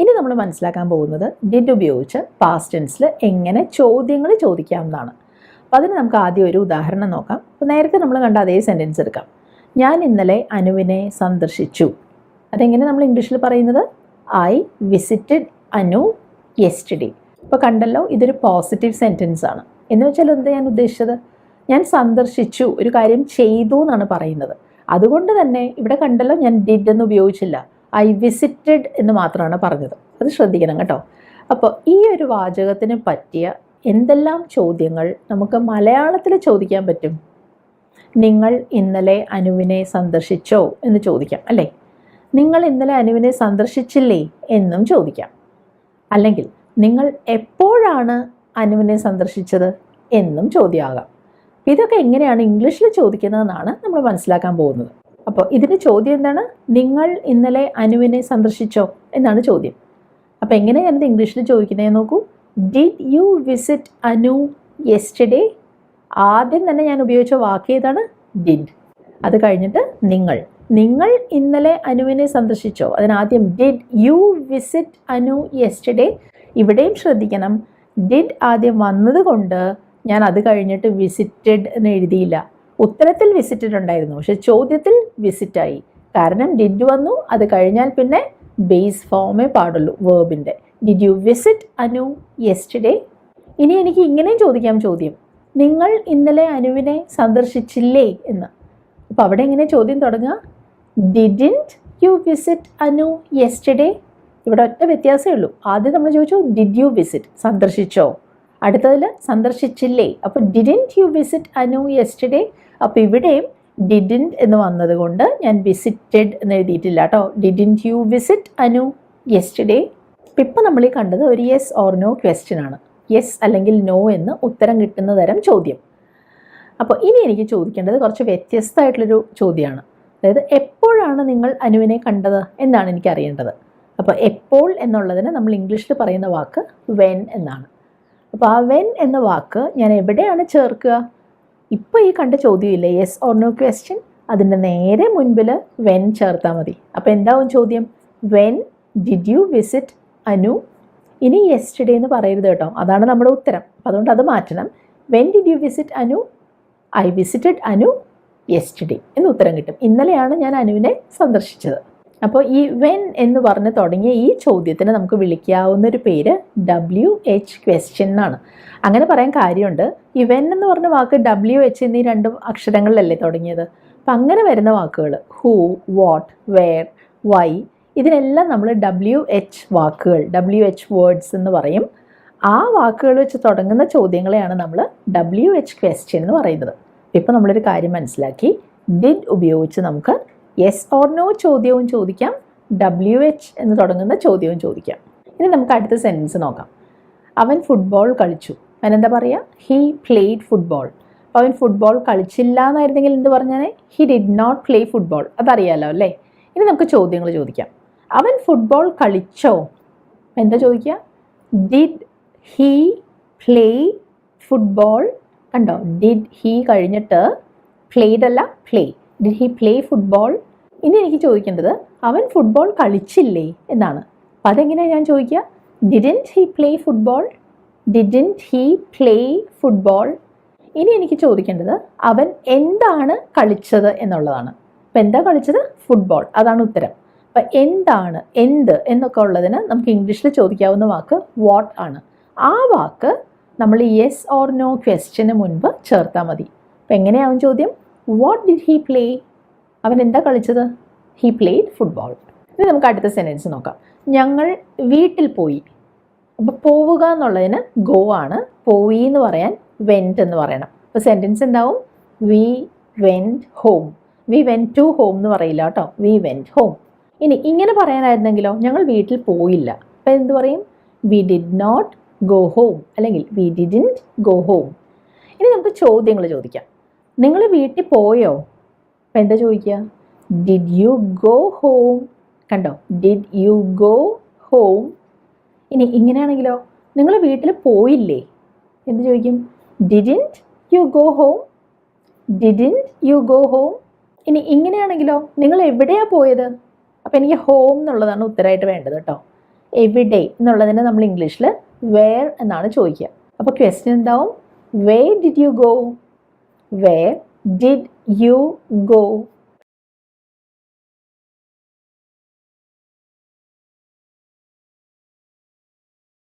ഇനി നമ്മൾ മനസ്സിലാക്കാൻ പോകുന്നത് ഡിഡ് ഉപയോഗിച്ച് പാസ്റ്റ് ടെൻസിൽ എങ്ങനെ ചോദ്യങ്ങൾ ചോദിക്കാമെന്നാണ്. അപ്പോൾ അതിന് നമുക്ക് ആദ്യം ഒരു ഉദാഹരണം നോക്കാം. അപ്പോൾ നേരത്തെ നമ്മൾ കണ്ട അതേ സെൻറ്റൻസ് എടുക്കാം. ഞാൻ ഇന്നലെ അനുവിനെ സന്ദർശിച്ചു. അതെങ്ങനെ നമ്മൾ ഇംഗ്ലീഷിൽ പറയുന്നത്? I visited Anu yesterday. ഇപ്പോൾ കണ്ടല്ലോ, ഇതൊരു പോസിറ്റീവ് സെൻറ്റൻസ് ആണ്. എന്ന് വെച്ചാൽ എന്താ ഞാൻ ഉദ്ദേശിച്ചത്? ഞാൻ സന്ദർശിച്ചു, ഒരു കാര്യം ചെയ്തു എന്നാണ് പറയുന്നത്. അതുകൊണ്ട് തന്നെ ഇവിടെ കണ്ടല്ലോ, ഞാൻ ഡിഡ് എന്ന് ഉപയോഗിച്ചില്ല, ഐ വിസിറ്റഡ് എന്ന് മാത്രമാണ് പറഞ്ഞത്. അത് ശ്രദ്ധിക്കണം കേട്ടോ. അപ്പോൾ ഈ ഒരു വാചകത്തിന് പറ്റിയ എന്തെല്ലാം ചോദ്യങ്ങൾ നമുക്ക് മലയാളത്തിൽ ചോദിക്കാൻ പറ്റും? നിങ്ങൾ ഇന്നലെ അനുവിനെ സന്ദർശിച്ചോ എന്ന് ചോദിക്കാം, അല്ലേ? നിങ്ങൾ ഇന്നലെ അനുവിനെ സന്ദർശിച്ചില്ലേ എന്നും ചോദിക്കാം. അല്ലെങ്കിൽ നിങ്ങൾ എപ്പോഴാണ് അനുവിനെ സന്ദർശിച്ചത് എന്നും ചോദ്യമാകാം. ഇതൊക്കെ എങ്ങനെയാണ് ഇംഗ്ലീഷിൽ ചോദിക്കുന്നതെന്നാണ് നമ്മൾ മനസ്സിലാക്കാൻ പോകുന്നത്. അപ്പോൾ ഇതിൻ്റെ ചോദ്യം എന്താണ്? നിങ്ങൾ ഇന്നലെ അനുവിനെ സന്ദർശിച്ചോ എന്നാണ് ചോദ്യം. അപ്പോൾ എങ്ങനെ ഞാനിത് ഇംഗ്ലീഷിൽ ചോദിക്കുന്നത് നോക്കൂ. Did you visit Anu yesterday? ആദ്യം തന്നെ ഞാൻ ഉപയോഗിച്ച വാക്ക് ഏതാണ്? ഡിഡ്. അത് കഴിഞ്ഞിട്ട് നിങ്ങൾ ഇന്നലെ അനുവിനെ സന്ദർശിച്ചോ? അതിനാദ്യം did you visit Anu yesterday. ഇവിടെയും ശ്രദ്ധിക്കണം, ഡിഡ് ആദ്യം വന്നതുകൊണ്ട് ഞാൻ അത് കഴിഞ്ഞിട്ട് വിസിറ്റഡ് എന്ന് എഴുതിയില്ല. ഉത്തരത്തിൽ വിസിറ്റഡ് ഉണ്ടായിരുന്നു, പക്ഷെ ചോദ്യത്തിൽ വിസിറ്റായി. കാരണം ഡിഡ് വന്നു, അത് കഴിഞ്ഞാൽ പിന്നെ ബേസ് ഫോമേ പാടുള്ളൂ വേർബിൻ്റെ. Did you visit Anu yesterday? ഇനി എനിക്ക് ഇങ്ങനെയും ചോദിക്കാം ചോദ്യം, നിങ്ങൾ ഇന്നലെ അനുവിനെ സന്ദർശിച്ചില്ലേ എന്ന്. അപ്പോൾ അവിടെ എങ്ങനെ ചോദ്യം തുടങ്ങുക? Didn't U visit Anu yesterday? ഇവിടെ ഒറ്റ വ്യത്യാസമേ ഉള്ളൂ. ആദ്യം നമ്മൾ ചോദിച്ചു ഡിഡ് യു വിസിറ്റ്, സന്ദർശിച്ചോ. അടുത്തതിൽ സന്ദർശിച്ചില്ലേ. അപ്പോൾ didn't U visit Anu yesterday. അപ്പോൾ ഇവിടെയും ഡിഡിൻറ്റ് എന്ന് വന്നതുകൊണ്ട് ഞാൻ വിസിറ്റഡ് എന്ന് എഴുതിയിട്ടില്ല കേട്ടോ. Didn't U visit Anu yesterday. ഇപ്പം നമ്മൾ ഈ കണ്ടത് ഒരു യെസ് ഓർ നോ ക്വസ്റ്റ്യൻ ആണ്. യെസ് അല്ലെങ്കിൽ നോ എന്ന് ഉത്തരം കിട്ടുന്ന തരം ചോദ്യം. അപ്പോൾ ഇനി എനിക്ക് ചോദിക്കേണ്ടത് കുറച്ച് വ്യത്യസ്തമായിട്ടുള്ളൊരു ചോദ്യമാണ്. അതായത് എപ്പോഴാണ് നിങ്ങൾ അനുവിനെ കണ്ടത് എന്നാണ് എനിക്ക് അറിയേണ്ടത്. അപ്പോൾ എപ്പോൾ എന്നുള്ളതിന് നമ്മൾ ഇംഗ്ലീഷിൽ പറയുന്ന വാക്ക് വെൻ എന്നാണ്. അപ്പോൾ ആ വെൻ എന്ന വാക്ക് ഞാൻ എവിടെയാണ് ചേർക്കുക? ഇപ്പോൾ ഈ കണ്ട ചോദ്യമില്ലേ, യെസ് ഓർ നോ ക്വസ്റ്റ്യൻ, അതിൻ്റെ നേരെ മുൻപിൽ വെൻ ചേർത്താൽ മതി. അപ്പോൾ എന്താവും ചോദ്യം? When did you visit Anu? ഇനി യെസ്റ്റർഡേ എന്ന് പറയരുത് കേട്ടോ, അതാണ് നമ്മുടെ ഉത്തരം. അപ്പോൾ അതുകൊണ്ട് അത് മാറ്റണം. When did you visit Anu? I visited Anu yesterday എന്ന് ഉത്തരം കിട്ടും. ഇന്നലെയാണ് ഞാൻ അനുവിനെ സന്ദർശിച്ചത്. അപ്പോൾ ഈ വെൻ എന്ന് പറഞ്ഞ് തുടങ്ങിയ ഈ ചോദ്യത്തിന് നമുക്ക് വിളിക്കാവുന്നൊരു പേര് WH ക്വസ്റ്റ്യൻ എന്നാണ്. അങ്ങനെ പറയാൻ കാര്യമുണ്ട്. ഈ വെൻ എന്ന് പറഞ്ഞ വാക്ക് WH എന്നീ രണ്ട് അക്ഷരങ്ങളിലല്ലേ തുടങ്ങിയത്. അപ്പം അങ്ങനെ വരുന്ന വാക്കുകൾ ഹൂ, വാട്ട്, വെയർ, വൈ, ഇതിനെല്ലാം നമ്മൾ WH വാക്കുകൾ, WH വേർഡ്സ് എന്ന് പറയും. ആ വാക്കുകൾ വെച്ച് തുടങ്ങുന്ന ചോദ്യങ്ങളെയാണ് നമ്മൾ WH ക്വസ്റ്റ്യൻ എന്ന് പറയുന്നത്. ഇപ്പോൾ നമ്മളൊരു കാര്യം മനസ്സിലാക്കി. ഡിഡ് ഉപയോഗിച്ച് നമുക്ക് യെസ് ഓർ നോ ചോദ്യവും ചോദിക്കാം, WH എന്ന് തുടങ്ങുന്ന ചോദ്യവും ചോദിക്കാം. ഇനി നമുക്ക് അടുത്ത സെൻറ്റൻസ് നോക്കാം. അവൻ ഫുട്ബോൾ കളിച്ചു. അവനെന്താ പറയുക? He played football. അപ്പോൾ അവൻ ഫുട്ബോൾ കളിച്ചില്ല എന്നായിരുന്നെങ്കിൽ എന്ത് പറഞ്ഞാൽ? He did not play football. അതറിയാലോ അല്ലേ? ഇനി നമുക്ക് ചോദ്യങ്ങൾ ചോദിക്കാം. അവൻ ഫുട്ബോൾ കളിച്ചോ? എന്താ ചോദിക്കുക? Did he play football? കണ്ടോ, ഡിഡ് ഹീ കഴിഞ്ഞിട്ട് പ്ലേഡ് അല്ല, play. Did he play football? ഇനി എനിക്ക് ചോദിക്കേണ്ടത് അവൻ ഫുട്ബോൾ കളിച്ചില്ലേ എന്നാണ്. അപ്പം അതെങ്ങനെയാണ് ഞാൻ ചോദിക്കുക? Didn't he play football? Didn't he play football? ഇനി എനിക്ക് ചോദിക്കേണ്ടത് അവൻ എന്താണ് കളിച്ചത് എന്നുള്ളതാണ്. അപ്പം എന്താ കളിച്ചത്? ഫുട്ബോൾ. അതാണ് ഉത്തരം. അപ്പം എന്താണ്, എന്ത് എന്നൊക്കെ ഉള്ളതിന് നമുക്ക് ഇംഗ്ലീഷിൽ ചോദിക്കാവുന്ന വാക്ക് വാട്ട് ആണ്. ആ വാക്ക് നമ്മൾ യെസ് ഓർ നോ ക്വസ്റ്റ്യന് മുൻപ് ചേർത്താൽ മതി. അപ്പം എങ്ങനെയാവും ചോദ്യം? What did he play? അവൻ എന്താ കളിച്ചത്? He played football. ഇനി നമുക്ക് അടുത്ത സെൻറ്റൻസ് നോക്കാം. ഞങ്ങൾ വീട്ടിൽ പോയി. അപ്പോൾ പോവുക എന്നുള്ളതിന് ഗോ ആണ്. പോയി എന്ന് പറയാൻ വെൻറ്റ് എന്ന് പറയണം. അപ്പോൾ സെൻറ്റൻസ് എന്താവും? We went home. We went to home എന്ന് പറയില്ല കേട്ടോ, വി വെൻറ്റ് ഹോം. ഇനി ഇങ്ങനെ പറയാനായിരുന്നെങ്കിലോ, ഞങ്ങൾ വീട്ടിൽ പോയില്ല. അപ്പോൾ എന്ത് പറയും? We did not go home, അല്ലെങ്കിൽ വി ഡിഡിൻറ്റ് ഗോ ഹോം. ഇനി നമുക്ക് ചോദ്യങ്ങൾ ചോദിക്കാം. നിങ്ങൾ വീട്ടിൽ പോയോ? അപ്പം എന്താ ചോദിക്കുക? Did you go home? കണ്ടോ, ഡിഡ് യു ഗോ ഹോം. ഇനി ഇങ്ങനെയാണെങ്കിലോ, നിങ്ങൾ വീട്ടിൽ പോയില്ലേ? എന്ത് ചോദിക്കും? Didn't you go home? Didn't you go home. ഇനി ഇങ്ങനെയാണെങ്കിലോ, നിങ്ങൾ എവിടെയാണ് പോയത്? അപ്പോൾ എനിക്ക് ഹോം എന്നുള്ളതാണ് ഉത്തരമായിട്ട് വേണ്ടത് കേട്ടോ. എവിടെ എന്നുള്ളതിനെ നമ്മൾ ഇംഗ്ലീഷിൽ വേർ എന്നാണ് ചോദിക്കുക. അപ്പോൾ ക്വസ്റ്റ്യൻ എന്താവും? Where did you go? Where did you go?